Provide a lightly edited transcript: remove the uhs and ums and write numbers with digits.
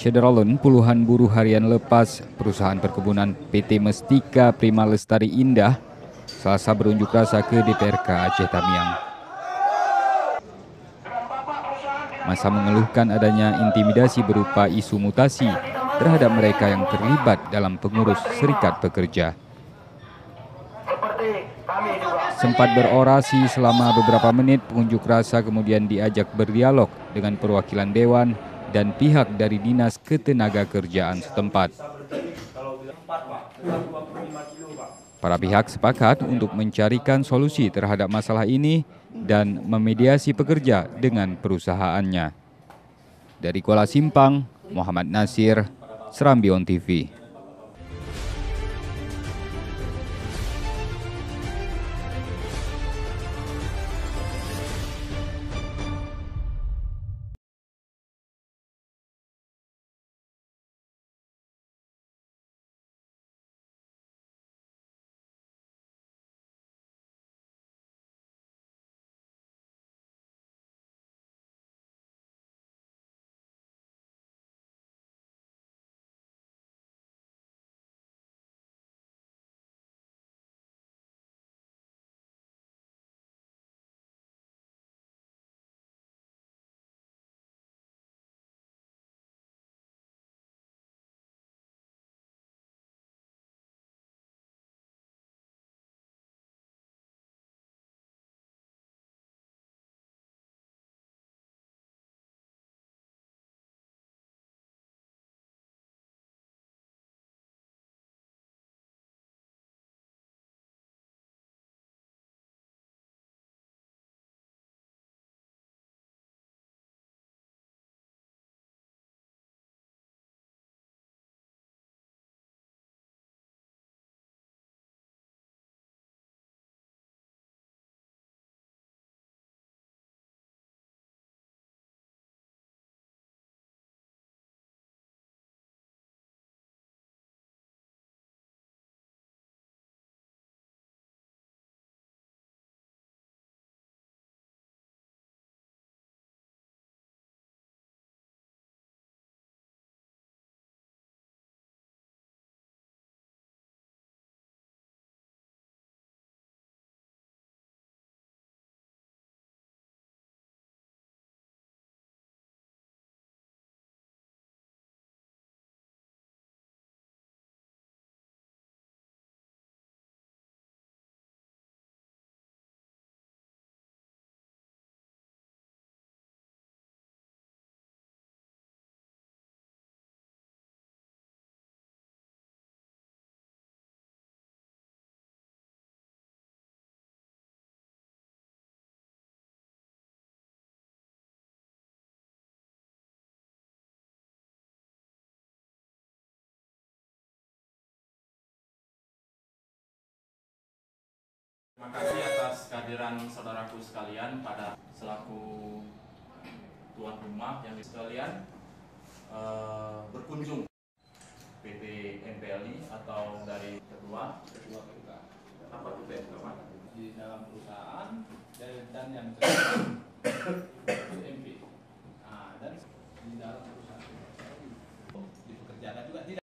Syederalun, puluhan buruh harian lepas perusahaan perkebunan PT Mestika Prima Lestari Indah Selasa berunjuk rasa ke DPRK Aceh Tamiang. Masa mengeluhkan adanya intimidasi berupa isu mutasi terhadap mereka yang terlibat dalam pengurus serikat pekerja. Sempat berorasi selama beberapa menit, pengunjuk rasa kemudian diajak berdialog dengan perwakilan Dewan dan pihak dari Dinas Ketenagakerjaan setempat. Para pihak sepakat untuk mencarikan solusi terhadap masalah ini dan memediasi pekerja dengan perusahaannya. Dari Kuala Simpang, Muhammad Nasir, Serambi-On TV. Terima kasih atas kehadiran saudaraku sekalian pada selaku tuan rumah yang sekalian berkunjung PT MPLI atau dari ketua PK. Apa itu PK? Di dalam perusahaan dan yang kedua